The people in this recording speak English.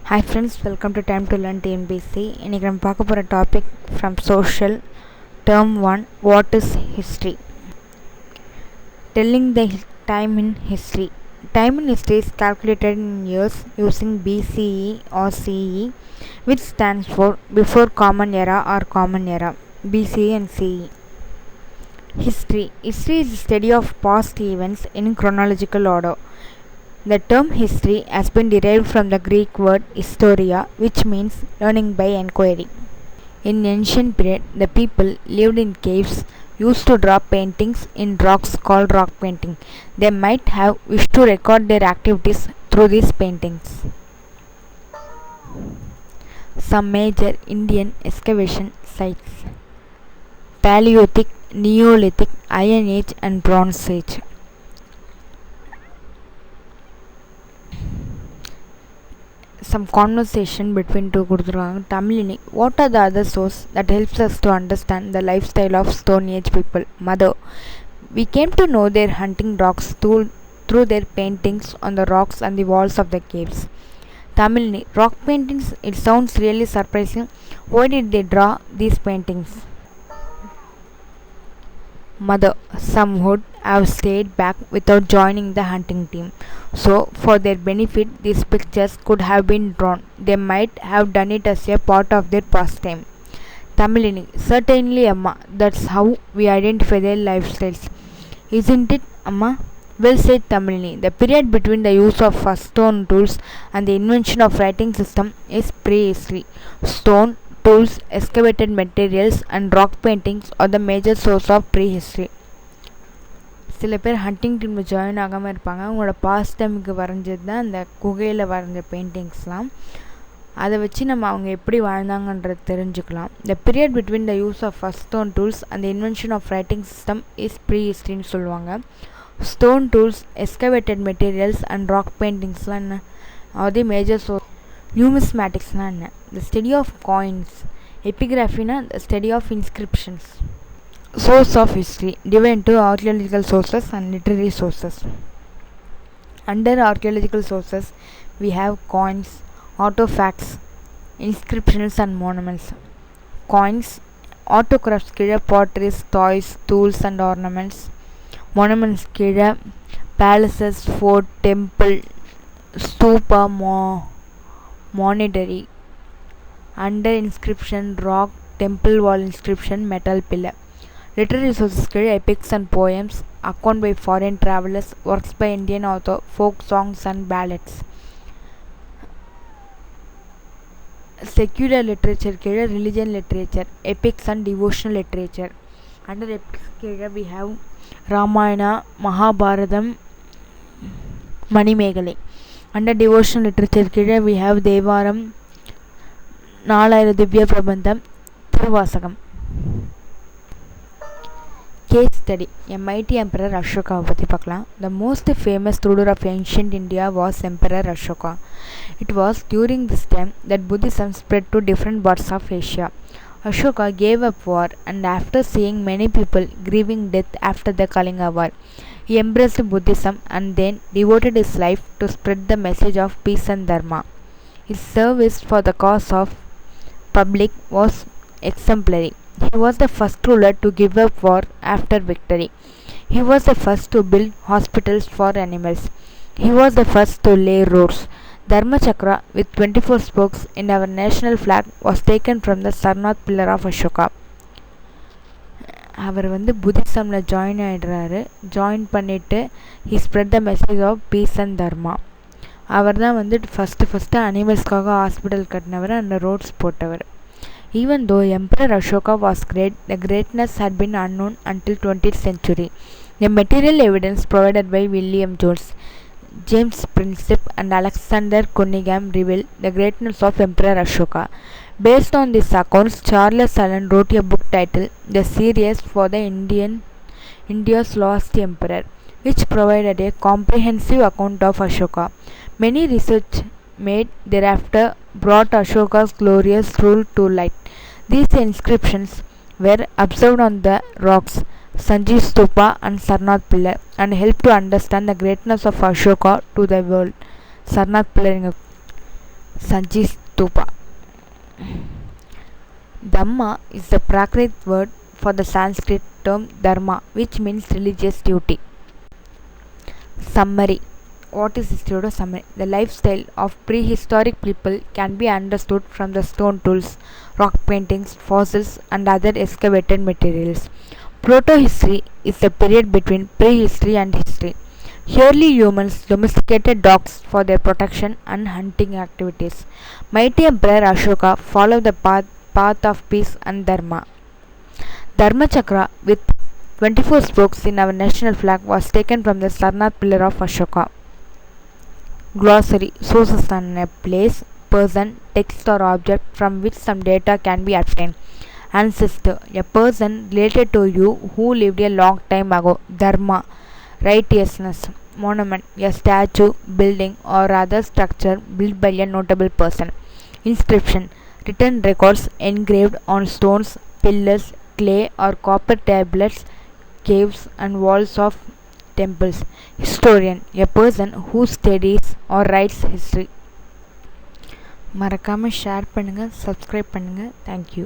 Hi friends, welcome to Time to Learn TNBC. இன்னைக்கு நம்ம பார்க்க போகிற topic from social term 1, what is history? Telling the time in history. Time in history is calculated in years using BCE or CE, which stands for before common era or common era, BCE and CE. History is the study of past events in chronological order. The term history has been derived from the Greek word historia, which means learning by inquiry. In ancient period, the people lived in caves, used to draw paintings in rocks called rock painting. They might have wished to record their activities through these paintings. Some major Indian excavation sites: Paleolithic, Neolithic, Iron Age and Bronze Age. Some conversation between two கொடுத்துருக்காங்க. Tamilini, what are the other source that helps us to understand the lifestyle of Stone Age people? Mother, we came to know their hunting dogs through their paintings on the rocks and the walls of the caves. Tamilini, rock paintings, it sounds really surprising. Why did they draw these paintings? Mother, some would have stayed back without joining the hunting team. So, for their benefit, these pictures could have been drawn. They might have done it as a part of their pastime. Tamilini, certainly, Amma. That's how we identify their lifestyles. Isn't it, Amma? Well said, Tamilini. The period between the use of first stone tools and the invention of writing system is prehistory. Stone tools, excavated materials and rock paintings are the major source of prehistory. சில பேர் hunting டீமில் join ஆகாமல் இருப்பாங்க. அவங்களோட past டைமுக்கு வரைஞ்சது தான் அந்த குகையில் வரைஞ்ச பெயிண்டிங்ஸ்லாம். அதை வச்சு நம்ம அவங்க எப்படி வாழ்ந்தாங்கன்றது தெரிஞ்சுக்கலாம். The period between the use of first stone tools and the invention of writing system is pre ஹிஸ்ட்ரின்னு சொல்லுவாங்க. Stone tools, excavated materials and rock பெயிண்டிங்ஸ்லாம் என்ன அது மேஜர் சோர்ஸ். நியூமிஸ்மேட்டிக்ஸ்னால் என்ன? The study of coins. எபிகிராஃபினா the study of inscriptions. Source of history divided into archaeological sources and literary sources. Under archaeological sources, we have coins, artifacts, inscriptions and monuments. Coins, autographs கீழே potteries, toys, tools and ornaments. Monuments கீழே palaces, fort, temple, stupa, monastery. Under inscription, rock, temple wall inscription, metal pillar. Literary sources கீழே epics and poems, account by foreign travelers, works by Indian author, folk songs and ballads. Secular literature கீழே religion literature, epics and devotional literature. Under epics கீழே we have Ramayana, Mahabharatam, Manimekalai. Under devotional literature கீழே we have Devaram, 4000 Divya Prabandham, Thiruvasagam. Case study. A mighty emperor Ashoka பற்றி பார்க்கலாம். The most famous ruler of ancient India was Emperor Ashoka. It was during this time that Buddhism spread to different parts of Asia. Ashoka gave up war, and after seeing many people grieving death after the Kalinga war, he embraced Buddhism and then devoted his life to spread the message of peace and dharma. His service for the cause of public was exemplary. He was the first ruler to give up war after victory. He was the first to build hospitals for animals. He was the first to lay roads. Dharma Chakra with 24 spokes in our national flag was taken from the Sarnath pillar of Ashoka. அவர் புத்திசமில் join ஆகிடுறாரு. Join பண்ணிவிட்டு he spread the message of peace and dharma. அவர் தான் first அனிமல்ஸ்க்காக hospital கட்டினவர், அந்த roads போட்டவர். Even though Emperor Ashoka was great, the greatness had been unknown until 20th century. The material evidence provided by William Jones, James Prinsep and Alexander Cunningham reveal the greatness of Emperor Ashoka. Based on these accounts, Charles Allen wrote a book titled The Series for the India's Lost Emperor, which provided a comprehensive account of Ashoka. Many research made thereafter brought Ashoka's glorious rule to light. These inscriptions were observed on the rocks, Sanjeev Stupa and Sarnath Pillar, and helped to understand the greatness of Ashoka to the world. Sarnath Pillar Sanchi Stupa. Dhamma is the Prakrit word for the Sanskrit term dharma, which means religious duty. Summary. What is history? Summary. The lifestyle of prehistoric people can be understood from the stone tools, rock paintings, fossils, and other excavated materials. Proto-history is the period between prehistory and history. Early humans domesticated dogs for their protection and hunting activities. Mighty Emperor Ashoka followed the path of peace and dharma. Dharma Chakra with 24 spokes in our national flag was taken from the Sarnath pillar of Ashoka. Glossary. Sources on a place, person, text or object from which some data can be obtained. Ancestor. A person related to you who lived a long time ago. Dharma. Righteousness. Monument. A statue, building or other structure built by a notable person. Inscription. Written records engraved on stones, pillars, clay or copper tablets, caves and walls of temples. Historian. A person who studies or writes history. மறக்காமல் share பண்ணுங்கள், subscribe பண்ணுங்கள். Thank you.